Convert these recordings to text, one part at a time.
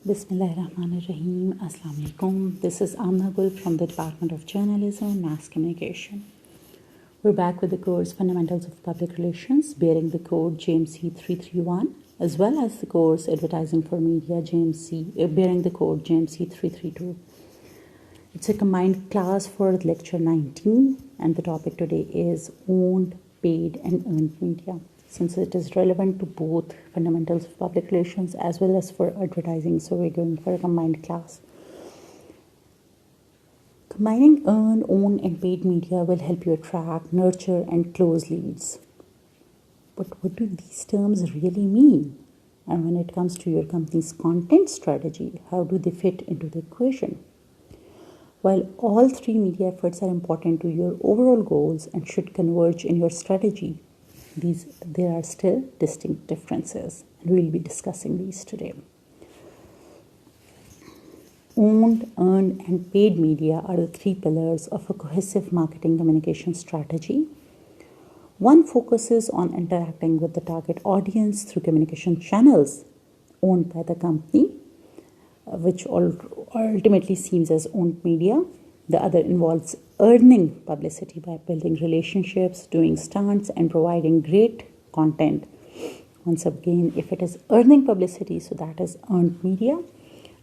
Bismillahirrahmanirrahim. Assalamu alaikum. This is Amna Gul from the Department of Journalism and Mass Communication. We're back with the course Fundamentals of Public Relations, bearing the code JMC 331, as well as the course Advertising for Media bearing the code JMC 332. It's a combined class for lecture 19, and the topic today is owned, paid, and earned media. Since it is relevant to both fundamentals of public relations as well as for advertising, so we're going for a combined class. Combining earned, owned, and paid media will help you attract, nurture, and close leads. But what do these terms really mean? And when it comes to your company's content strategy, how do they fit into the equation? While all three media efforts are important to your overall goals and should converge in your strategy, there are still distinct differences, and we'll be discussing these today. Owned, earned, and paid media are the three pillars of a cohesive marketing communication strategy. One focuses on interacting with the target audience through communication channels owned by the company, which ultimately seems as owned media. The other involves earning publicity by building relationships, doing stunts, and providing great content. Once again, if it is earning publicity, so that is earned media.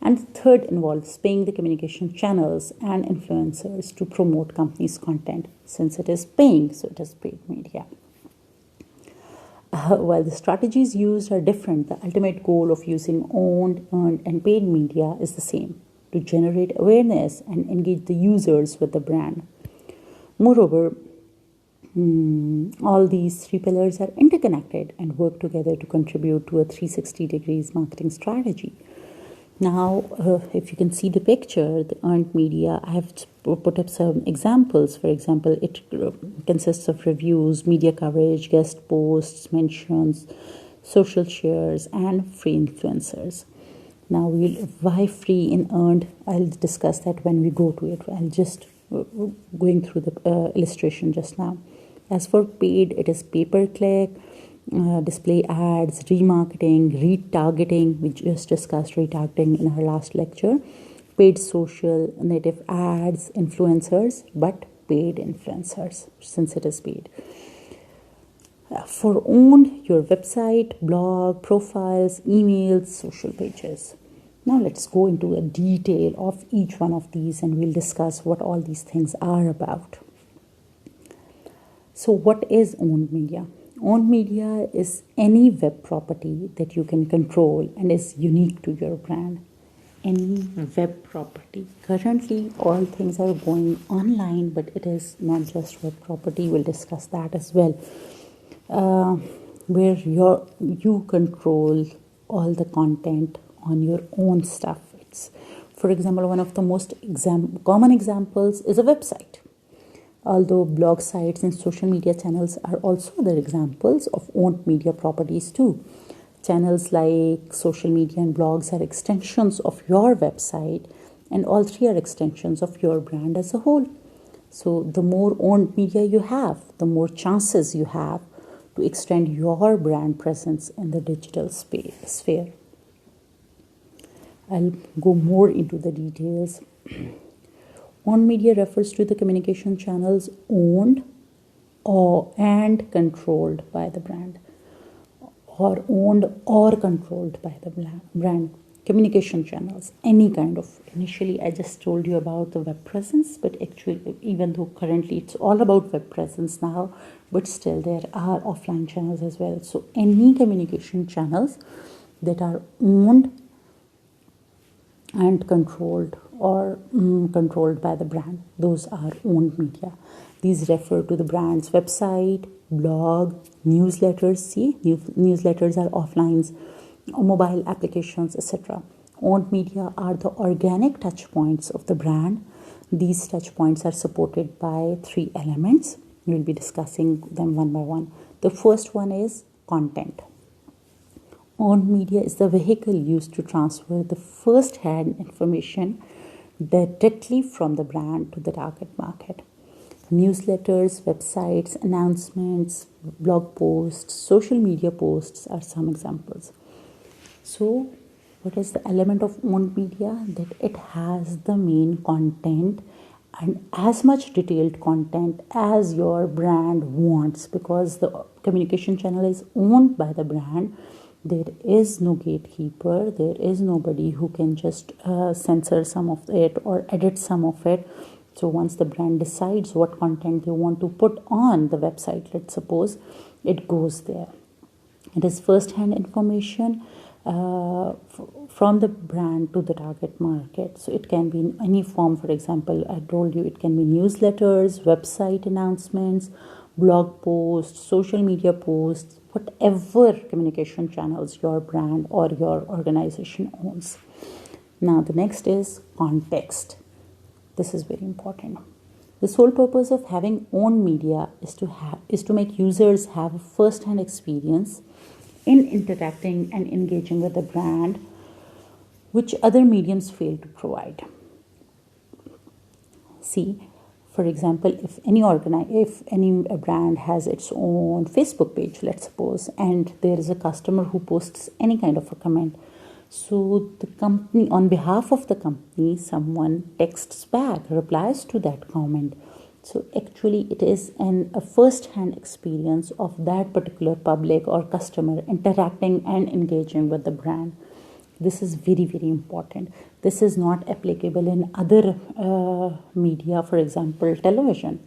And the third involves paying the communication channels and influencers to promote company's content. Since it is paying, so it is paid media. While the strategies used are different, the ultimate goal of using owned, earned, and paid media is the same: to generate awareness and engage the users with the brand. Moreover, all these three pillars are interconnected and work together to contribute to a 360 degrees marketing strategy. Now, if you can see the picture, the earned media, I have put up some examples. For example, it consists of reviews, media coverage, guest posts, mentions, social shares, and free influencers. Now, why free and earned, I'll discuss that when we go to it. I'll just going through the illustration just now. As for paid, it is pay-per-click, display ads, remarketing, retargeting. We just discussed retargeting in our last lecture. Paid social, native ads, influencers, but paid influencers since it is paid. For owned, your website, blog, profiles, emails, social pages. Now let's go into a detail of each one of these, and we'll discuss what all these things are about. So what is owned media? Owned media is any web property that you can control and is unique to your brand. Any web property. Currently, all things are going online, but it is not just web property. We'll discuss that as well. Where you control all the content on your own stuff. For example, one of the most common examples is a website. Although blog sites and social media channels are also other examples of owned media properties too. Channels like social media and blogs are extensions of your website, and all three are extensions of your brand as a whole. So the more owned media you have, the more chances you have to extend your brand presence in the digital sphere. I'll go more into the details. Owned media refers to the communication channels owned and controlled by the brand, or owned or controlled by the brand. Communication channels, any kind of. Initially, I just told you about the web presence, but actually, even though currently it's all about web presence now, but still there are offline channels as well. So any communication channels that are owned and controlled or controlled by the brand, those are owned media. These refer to the brand's website, blog, newsletters. See, newsletters are offline, mobile applications, etc. Owned media are the organic touch points of the brand. These touch points are supported by three elements. We'll be discussing them one by one. The first one is content. Owned media is the vehicle used to transfer the first-hand information directly from the brand to the target market. Newsletters, websites, announcements, blog posts, social media posts are some examples. So What is the element of owned media? That it has the main content and as much detailed content as your brand wants, because the communication channel is owned by the brand. There is no gatekeeper, there is nobody who can just censor some of it or edit some of it. So once the brand decides what content they want to put on the website, let's suppose, it goes there. It is first-hand information from the brand to the target market. So it can be in any form. For example, I told you it can be newsletters, website announcements, blog posts, social media posts, whatever communication channels your brand or your organization owns. Now the next is context. This is very important. The sole purpose of having owned media is to make users have a first-hand experience in interacting and engaging with the brand, which other mediums fail to provide. See, for example, if any brand has its own Facebook page, let's suppose, and there is a customer who posts any kind of a comment, so the company, on behalf of the company, someone texts back, replies to that comment. So actually it is a first-hand experience of that particular public or customer interacting and engaging with the brand. This is very, very important. This is not applicable in other media, for example, television.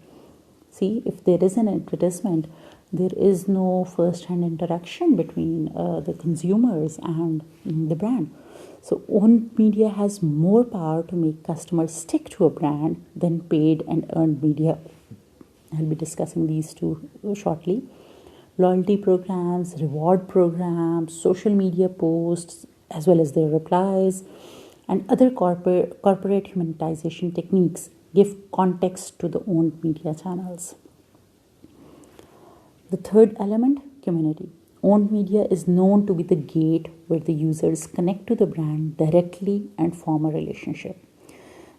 See, if there is an advertisement, there is no first-hand interaction between the consumers and the brand. So owned media has more power to make customers stick to a brand than paid and earned media. I'll be discussing these two shortly. Loyalty programs, reward programs, social media posts, as well as their replies, and other corporate humanization techniques give context to the owned media channels. The third element, community. Owned media is known to be the gate where the users connect to the brand directly and form a relationship.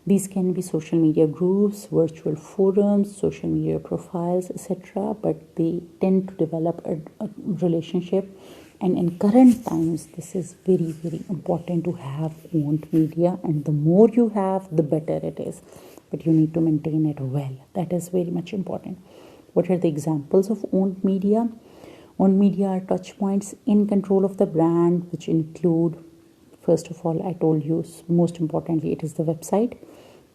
These can be social media groups, virtual forums, social media profiles, etc. But they tend to develop a relationship. And in current times, this is very, very important to have owned media. And the more you have, the better it is. But you need to maintain it well. That is very much important. What are the examples of owned media? Owned media are touch points in control of the brand, which include, first of all, I told you, most importantly, it is the website,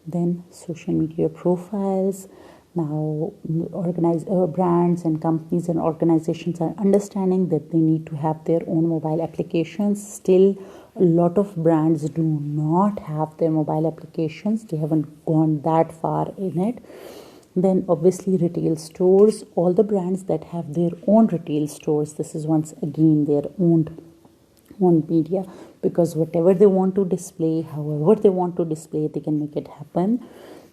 then social media profiles. Now, brands and companies and organizations are understanding that they need to have their own mobile applications. Still, a lot of brands do not have their mobile applications. They haven't gone that far in it. Then obviously retail stores, all the brands that have their own retail stores, this is once again their own media, because whatever they want to display, however they want to display, they can make it happen.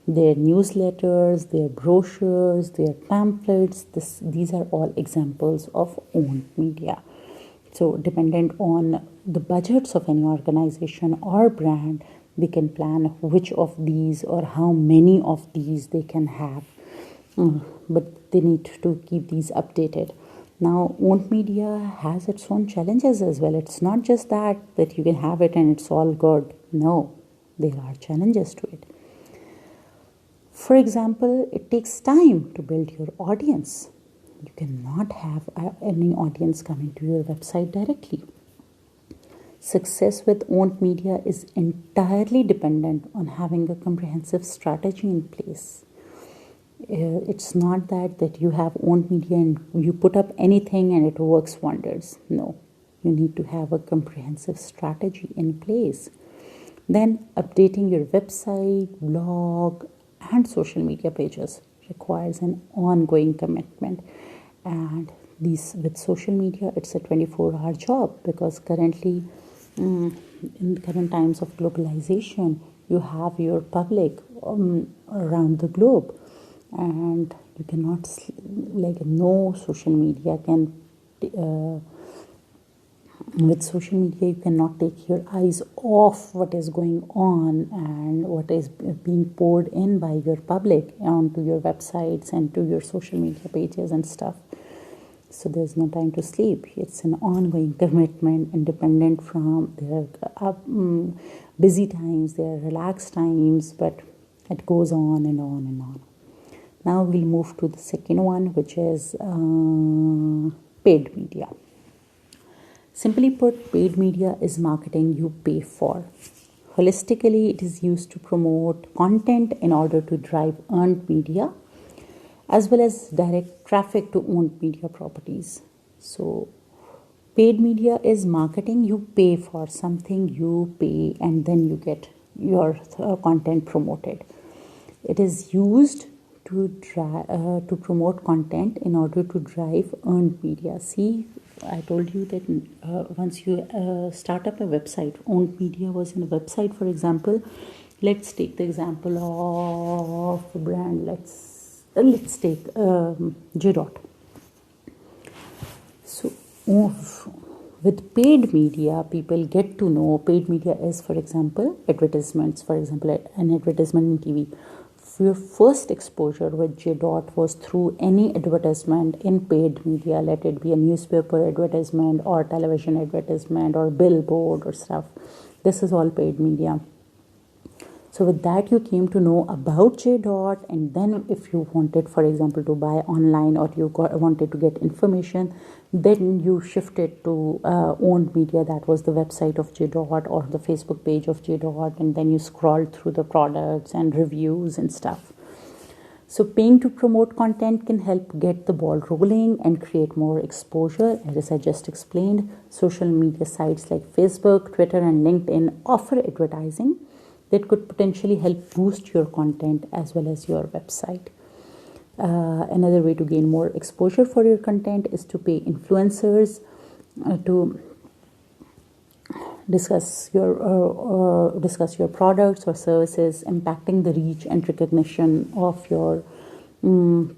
Their newsletters, their brochures, their pamphlets, these are all examples of owned media. So dependent on the budgets of any organization or brand, they can plan which of these or how many of these they can have. But they need to keep these updated. Now, owned media has its own challenges as well. It's not just that you can have it and it's all good. No, there are challenges to it. For example, it takes time to build your audience. You cannot have any audience coming to your website directly. Success with owned media is entirely dependent on having a comprehensive strategy in place. It's not that you have owned media and you put up anything and it works wonders. No, you need to have a comprehensive strategy in place. Then updating your website, blog, and social media pages requires an ongoing commitment. And with social media, it's a 24-hour job, because currently, in current times of globalization, you have your public around the globe. And you cannot, no social media can, with social media, you cannot take your eyes off what is going on and what is being poured in by your public onto your websites and to your social media pages and stuff. So there's no time to sleep. It's an ongoing commitment, independent from their busy times, their relaxed times, but it goes on and on and on. Now we'll move to the second one, which is paid media. Simply put, paid media is marketing you pay for. Holistically, it is used to promote content in order to drive earned media, as well as direct traffic to owned media properties. So, paid media is marketing you pay for, something you pay and then you get your content promoted. It is used to promote content in order to drive earned media. See, I told you that once you start up a website, owned media was in a website, for example. Let's take the example of a brand. Let's take J-Dot. So with paid media, people get to know. Paid media is, for example, advertisements. For example, an advertisement in TV. Your first exposure with J-Dot was through any advertisement in paid media, let it be a newspaper advertisement or television advertisement or billboard or stuff. This is all paid media. So with that, you came to know about J-Dot, and then if you wanted, for example, to buy online or you wanted to get information, then you shifted to owned media. That was the website of J-Dot or the Facebook page of J-Dot, and then you scrolled through the products and reviews and stuff. So paying to promote content can help get the ball rolling and create more exposure. As I just explained, social media sites like Facebook, Twitter, and LinkedIn offer advertising that could potentially help boost your content as well as your website. Another way to gain more exposure for your content is to pay influencers to discuss your products or services, impacting the reach and recognition of your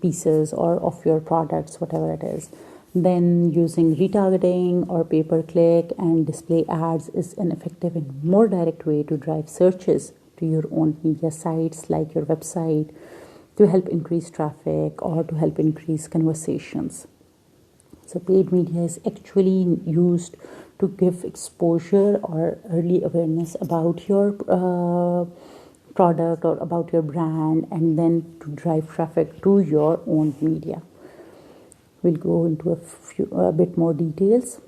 pieces or of your products, whatever it is. Then using retargeting or pay-per-click and display ads is an effective and more direct way to drive searches to your own media sites like your website to help increase traffic or to help increase conversations. So paid media is actually used to give exposure or early awareness about your product or about your brand, and then to drive traffic to your own media. We'll go into a bit more details.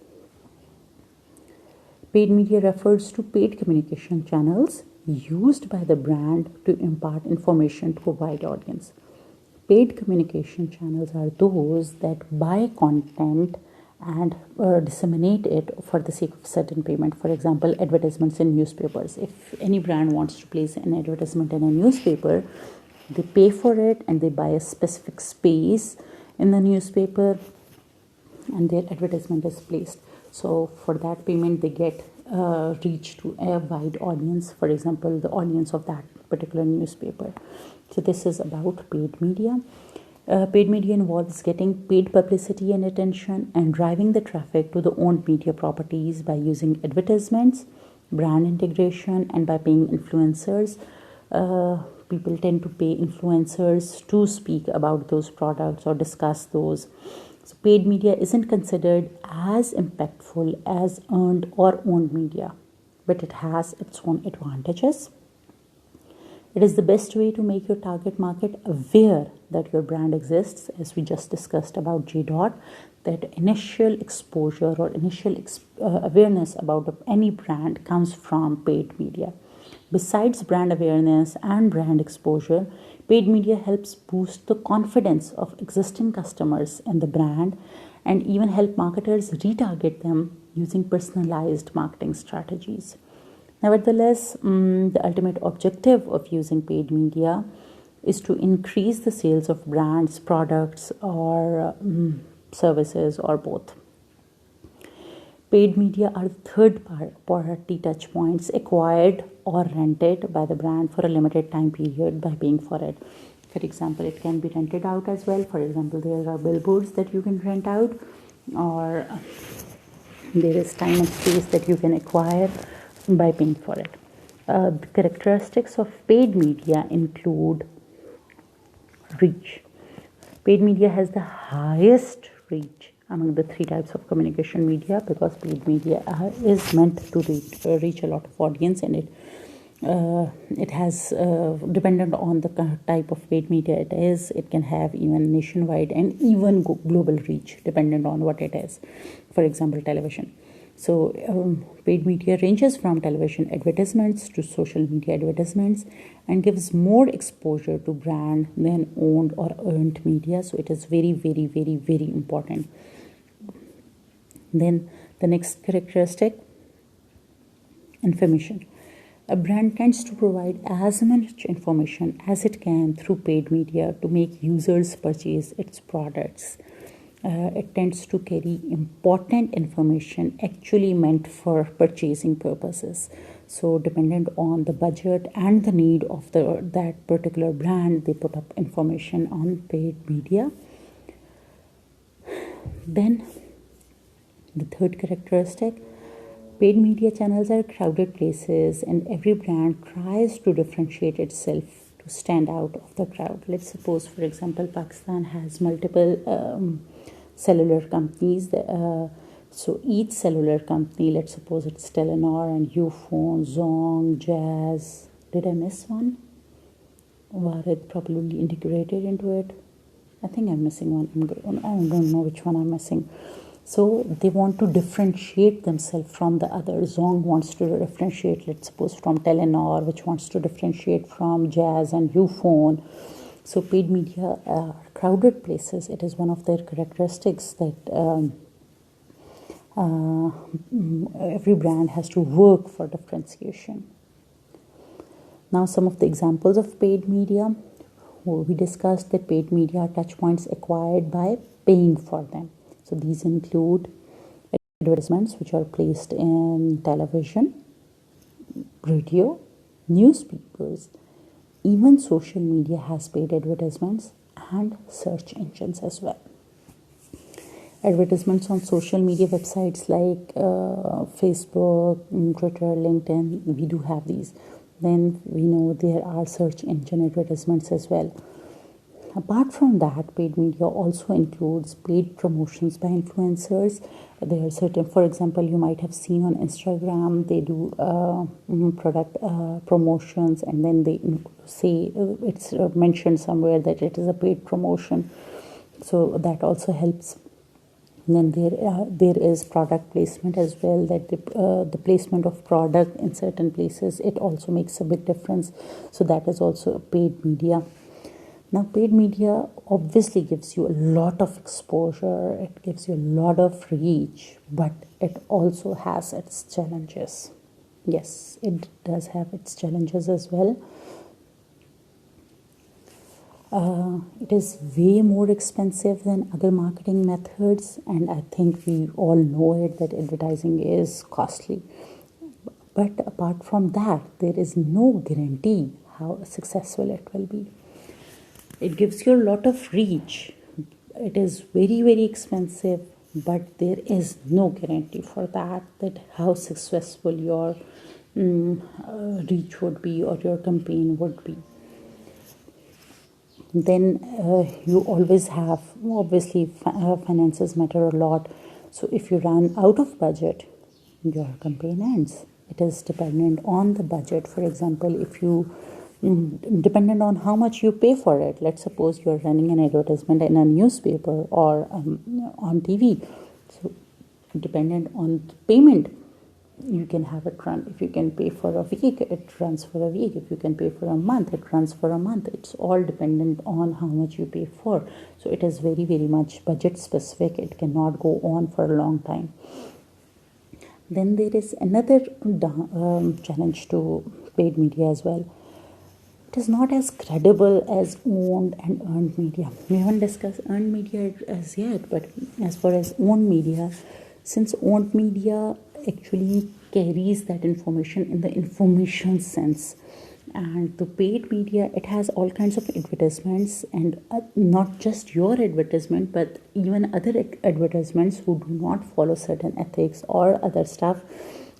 Paid media refers to paid communication channels used by the brand to impart information to a wide audience. Paid communication channels are those that buy content and disseminate it for the sake of certain payment. For example, advertisements in newspapers. If any brand wants to place an advertisement in a newspaper, they pay for it and they buy a specific space in the newspaper and their advertisement is placed. So for that payment, they get reach to a wide audience, for example, the audience of that particular newspaper. So this is about paid media. Paid media involves getting paid publicity and attention and driving the traffic to the owned media properties by using advertisements, brand integration, and by paying influencers. People tend to pay influencers to speak about those products or discuss those. So paid media isn't considered as impactful as earned or owned media, but it has its own advantages. It is the best way to make your target market aware that your brand exists, as we just discussed about J-Dot, that initial exposure or initial awareness about any brand comes from paid media. Besides brand awareness and brand exposure, paid media helps boost the confidence of existing customers in the brand and even help marketers retarget them using personalized marketing strategies. Nevertheless, the ultimate objective of using paid media is to increase the sales of brands, products, or services, or both. Paid media are third-party touchpoints acquired or rented by the brand for a limited time period by paying for it. For example, it can be rented out as well. For example, there are billboards that you can rent out, or there is time and space that you can acquire by paying for it. The characteristics of paid media include reach. Paid media has the highest reach among the three types of communication media, because paid media is meant to reach a lot of audience, and it has dependent on the type of paid media it is. It can have even nationwide and even global reach, dependent on what it is. For example, television. So paid media ranges from television advertisements to social media advertisements and gives more exposure to brand than owned or earned media. So it is very, very, very, very important. Then the next characteristic, information. A brand tends to provide as much information as it can through paid media to make users purchase its products. It tends to carry important information actually meant for purchasing purposes. So dependent on the budget and the need of that particular brand, they put up information on paid media. Then the third characteristic, paid media channels are crowded places, and every brand tries to differentiate itself to stand out of the crowd. Let's suppose, for example, Pakistan has multiple cellular companies. So each cellular company, let's suppose it's Telenor and Ufone, Zong, Jazz. Did I miss one? Warid probably integrated into it. I think I'm missing one. I don't know which one I'm missing. So they want to differentiate themselves from the others. Zong wants to differentiate, let's suppose, from Telenor, which wants to differentiate from Jazz and Ufone. So paid media are crowded places. It is one of their characteristics that every brand has to work for differentiation. Now, some of the examples of paid media. We discussed that paid media are touchpoints acquired by paying for them. So these include advertisements which are placed in television, radio, newspapers. Even social media has paid advertisements and search engines as well. Advertisements on social media websites like Facebook, Twitter, LinkedIn, we do have these. Then we know there are search engine advertisements as well. Apart from that, paid media also includes paid promotions by influencers. There are certain, for example, you might have seen on Instagram, they do product promotions, and then they say it's mentioned somewhere that it is a paid promotion. So that also helps. And then there is product placement as well, that the placement of product in certain places, it also makes a big difference. So that is also a paid media. Now, paid media obviously gives you a lot of exposure, it gives you a lot of reach, but it also has its challenges. Yes, it does have its challenges as well. It is way more expensive than other marketing methods, and I think we all know it that advertising is costly. But apart from that, there is no guarantee how successful it will be. It gives you a lot of reach. It is very, very expensive, but there is no guarantee for that how successful your reach would be or your campaign would be. Then you always have, obviously, finances matter a lot. So if you run out of budget, your campaign ends. It is dependent on the budget. For example, if you dependent on how much you pay for it. Let's suppose you're running an advertisement in a newspaper or on TV. So dependent on the payment, you can have it run. If you can pay for a week, it runs for a week. If you can pay for a month, it runs for a month. It's all dependent on how much you pay for. So it is very, very much budget specific. It cannot go on for a long time. Then there is another challenge to paid media as well. It is not as credible as owned and earned media. We haven't discussed earned media as yet, but as far as owned media, since owned media actually carries that information in the information sense, and the paid media, it has all kinds of advertisements, and not just your advertisement, but even other advertisements who do not follow certain ethics or other stuff.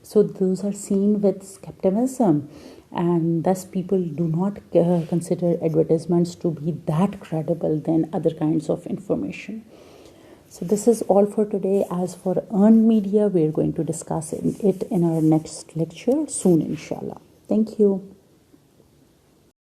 So those are seen with skepticism, and thus people do not consider advertisements to be that credible than other kinds of information. So this is all for today. As for earned media, we're going to discuss it in our next lecture soon, inshallah. Thank you.